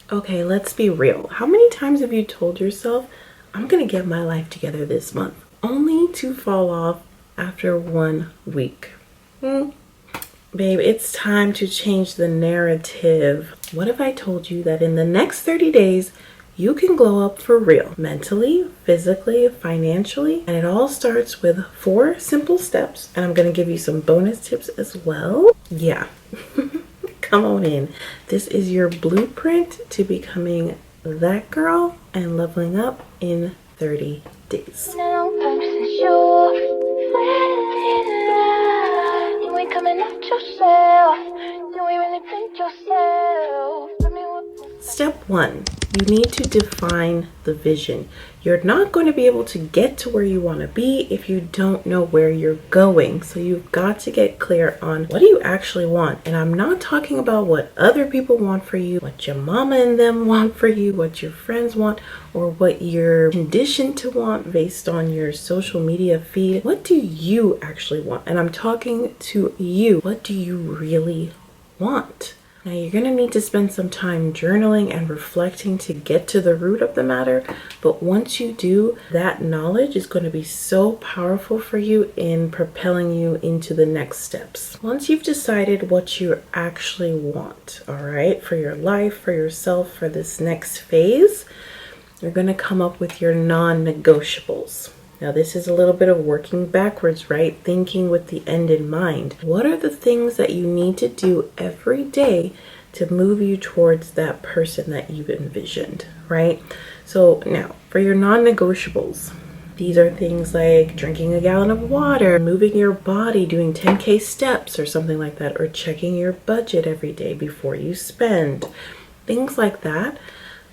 Okay, let's be real. How many times have you told yourself, I'm gonna get my life together this month, only to fall off after 1 week? Babe, it's time to change the narrative. What if I told you that in the next 30 days, you can glow up for real, mentally, physically, financially, and it all starts with 4 simple steps, and I'm gonna give you some bonus tips as well. Yeah. Come on in. This is your blueprint to becoming that girl and leveling up in 30 days. Step 1, you need to define the vision. You're not going to be able to get to where you want to be if you don't know where you're going. So you've got to get clear on what do you actually want. And I'm not talking about what other people want for you, what your mama and them want for you, what your friends want, or what you're conditioned to want based on your social media feed. What do you actually want? And I'm talking to you. What do you really want? Now, you're going to need to spend some time journaling and reflecting to get to the root of the matter. But once you do, that knowledge is going to be so powerful for you in propelling you into the next steps. Once you've decided what you actually want, all right, for your life, for yourself, for this next phase, you're going to come up with your non-negotiables. Now, this is a little bit of working backwards, right? Thinking with the end in mind. What are the things that you need to do every day to move you towards that person that you've envisioned, right? So now, for your non-negotiables, these are things like drinking a gallon of water, moving your body, doing 10K steps or something like that, or checking your budget every day before you spend. Things like that.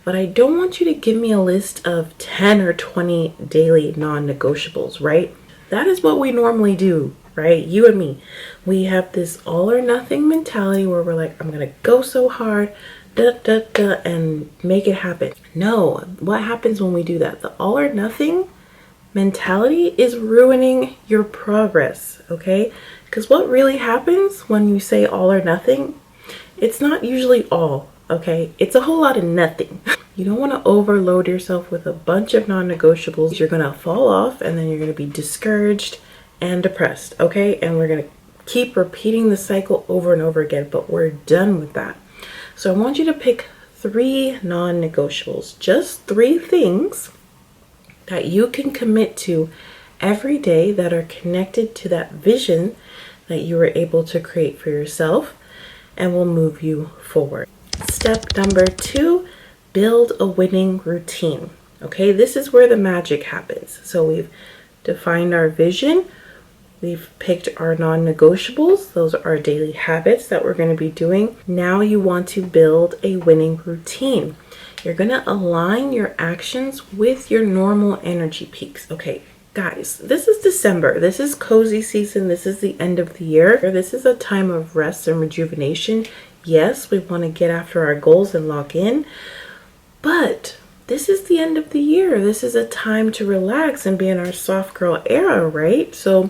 But I don't want you to give me a list of 10 or 20 daily non-negotiables, right? That is what we normally do, right? You and me. We have this all or nothing mentality where we're like, I'm going to go so hard, and make it happen. No, what happens when we do that? The all or nothing mentality is ruining your progress, okay? Because what really happens when you say all or nothing, it's not usually all. Okay, it's a whole lot of nothing. You don't want to overload yourself with a bunch of non-negotiables. You're going to fall off and then you're going to be discouraged and depressed, okay? And we're going to keep repeating the cycle over and over again, but we're done with that. So I want you to pick 3 non-negotiables, just 3 things that you can commit to every day that are connected to that vision that you were able to create for yourself and will move you forward. Step number 2, build a winning routine. Okay, this is where the magic happens. So we've defined our vision. We've picked our non-negotiables. Those are our daily habits that we're going to be doing. Now you want to build a winning routine. You're going to align your actions with your normal energy peaks. Okay, guys, this is December. This is cozy season. This is the end of the year. This is a time of rest and rejuvenation. Yes, we want to get after our goals and lock in, but this is the end of the year. This is a time to relax and be in our soft girl era, right? So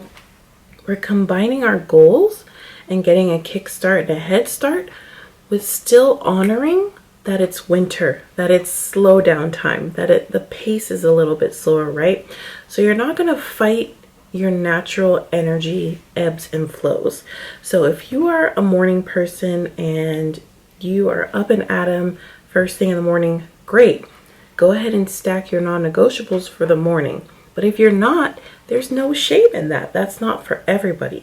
we're combining our goals and getting a kickstart and a head start with still honoring that it's winter, that it's slow down time, that the pace is a little bit slower, right? So you're not going to fight your natural energy ebbs and flows. So if you are a morning person and you are up and at 'em first thing in the morning, great. Go ahead and stack your non-negotiables for the morning. But if you're not, there's no shame in that. That's not for everybody.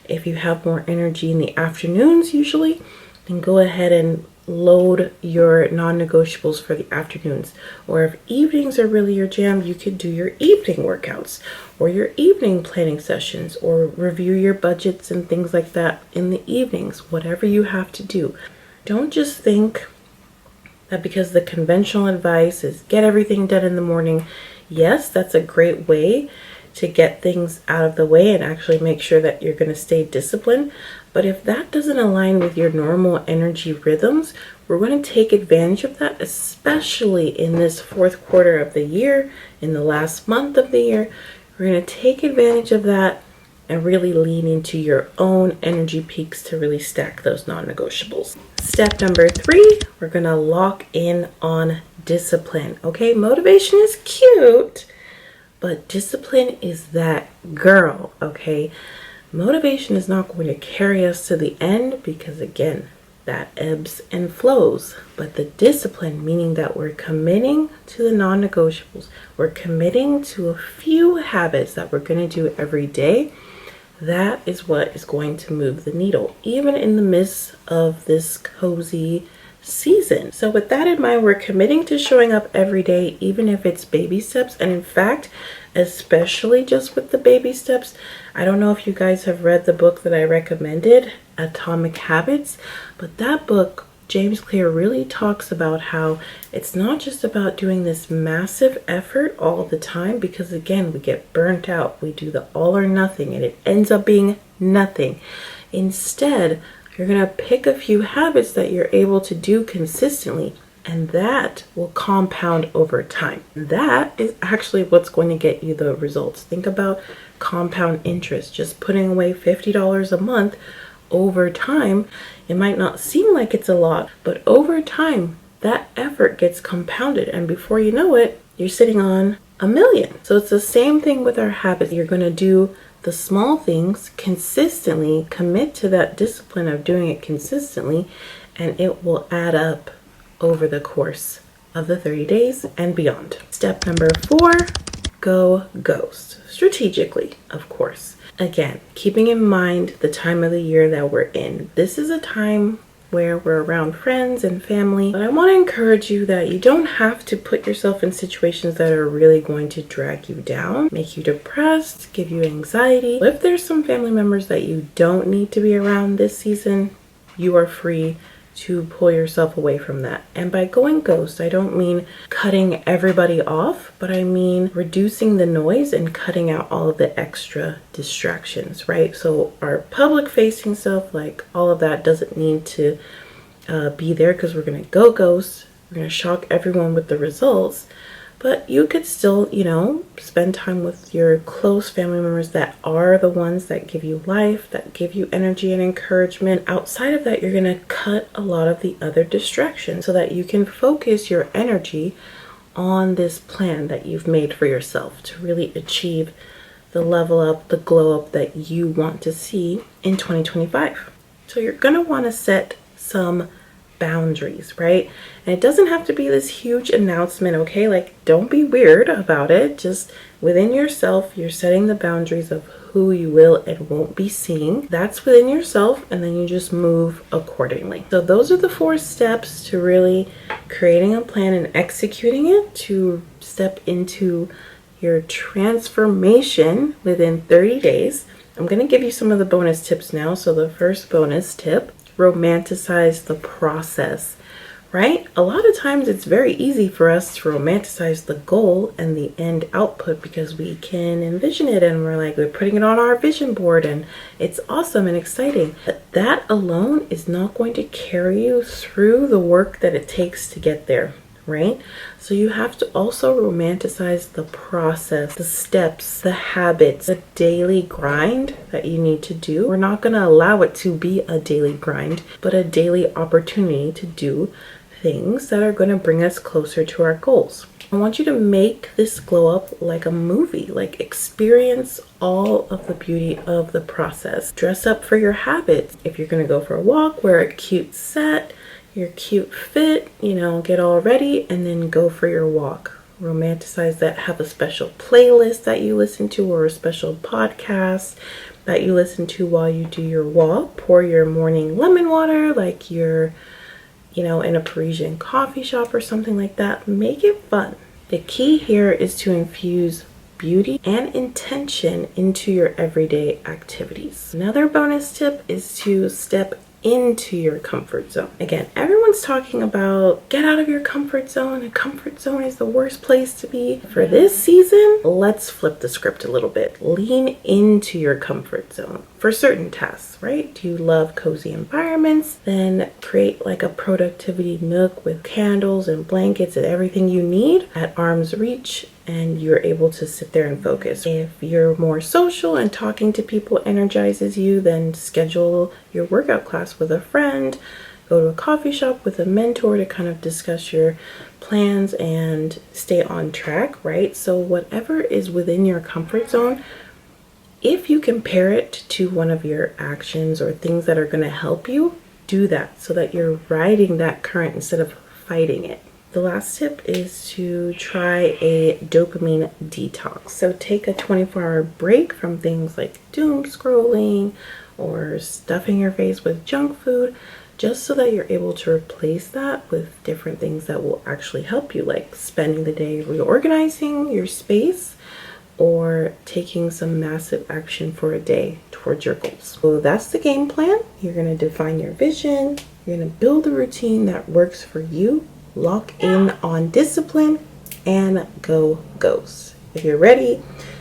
If you have more energy in the afternoons usually, then go ahead and load your non-negotiables for the afternoons. Or if evenings are really your jam, you could do your evening workouts or your evening planning sessions or review your budgets and things like that in the evenings, whatever you have to do. Don't just think that because the conventional advice is get everything done in the morning. Yes, that's a great way to get things out of the way and actually make sure that you're going to stay disciplined. But if that doesn't align with your normal energy rhythms, we're going to take advantage of that, especially in this 4th quarter of the year, in the last month of the year. We're going to take advantage of that and really lean into your own energy peaks to really stack those non-negotiables. Step number 3, we're gonna lock in on discipline. Okay, motivation is cute, but discipline is that girl. Okay, motivation is not going to carry us to the end because, again, that ebbs and flows. But the discipline, meaning that we're committing to the non-negotiables, we're committing to a few habits that we're going to do every day, that is what is going to move the needle, even in the midst of this cozy season. So with that in mind, we're committing to showing up every day, even if it's baby steps. And in fact, especially just with the baby steps, I don't know if you guys have read the book that I recommended, Atomic Habits, but that book, James Clear really talks about how it's not just about doing this massive effort all the time, because again, we get burnt out. We do the all or nothing and it ends up being nothing. Instead, you're going to pick a few habits that you're able to do consistently, and that will compound over time. That is actually what's going to get you the results. Think about compound interest, just putting away $50 a month. Over time, it might not seem like it's a lot, but over time, that effort gets compounded, and before you know it, you're sitting on $1 million. So it's the same thing with our habits. You're going to do the small things consistently, commit to that discipline of doing it consistently, and it will add up over the course of the 30 days and beyond. Step number 4, go ghost. Strategically, of course. Again, keeping in mind the time of the year that we're in. This is a time where we're around friends and family, but I want to encourage you that you don't have to put yourself in situations that are really going to drag you down, make you depressed, give you anxiety. If there's some family members that you don't need to be around this season, you are free to pull yourself away from that. And by going ghost, I don't mean cutting everybody off, but I mean reducing the noise and cutting out all of the extra distractions, right? So our public facing stuff, like all of that doesn't need to be there, because we're going to go ghost. We're going to shock everyone with the results. But you could still, spend time with your close family members that are the ones that give you life, that give you energy and encouragement. Outside of that, you're going to cut a lot of the other distractions so that you can focus your energy on this plan that you've made for yourself to really achieve the level up, the glow up that you want to see in 2025. So you're going to want to set some boundaries, right? And it doesn't have to be this huge announcement, okay? Like, don't be weird about it. Just within yourself, you're setting the boundaries of who you will and won't be seeing. That's within yourself, and then you just move accordingly. So those are the 4 steps to really creating a plan and executing it to step into your transformation within 30 days. I'm going to give you some of the bonus tips now. So the first bonus tip, romanticize the process, right? A lot of times it's very easy for us to romanticize the goal and the end output because we can envision it and we're putting it on our vision board and it's awesome and exciting. But that alone is not going to carry you through the work that it takes to get there, right? So you have to also romanticize the process, the steps, the habits, the daily grind that you need to do. We're not going to allow it to be a daily grind, but a daily opportunity to do things that are going to bring us closer to our goals. I want you to make this glow up like a movie, like experience all of the beauty of the process. Dress up for your habits. If you're going to go for a walk, wear a cute set, your cute fit, get all ready and then go for your walk. Romanticize that. Have a special playlist that you listen to or a special podcast that you listen to while you do your walk. Pour your morning lemon water like you're, in a Parisian coffee shop or something like that. Make it fun. The key here is to infuse beauty and intention into your everyday activities. Another bonus tip is to step into your comfort zone. Again, everyone's talking about get out of your comfort zone. A comfort zone is the worst place to be. For this season, let's flip the script a little bit. Lean into your comfort zone. for certain tasks, right? Do you love cozy environments? Then create like a productivity nook with candles and blankets and everything you need at arm's reach, and you're able to sit there and focus. If you're more social and talking to people energizes you, then schedule your workout class with a friend. Go to a coffee shop with a mentor to kind of discuss your plans and stay on track, right? So whatever is within your comfort zone, if you compare it to one of your actions or things that are going to help you, do that so that you're riding that current instead of fighting it. The last tip is to try a dopamine detox. So take a 24-hour break from things like doom scrolling or stuffing your face with junk food, just so that you're able to replace that with different things that will actually help you, like spending the day reorganizing your space or taking some massive action for a day towards your goals. So that's the game plan. You're going to define your vision. You're going to build a routine that works for you, lock in on discipline, and go goes. If you're ready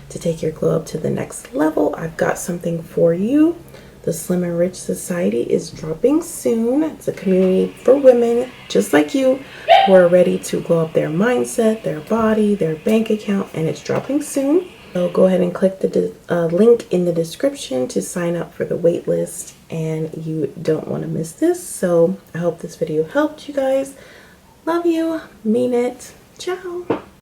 to take your glow up to the next level, I've got something for you. The Slim and Rich Society is dropping soon. It's a community for women just like you who are ready to glow up their mindset, their body, their bank account, and it's dropping soon. So go ahead and click the link in the description to sign up for the wait list, and you don't want to miss this. So I hope this video helped you guys. Love you, mean it. Ciao.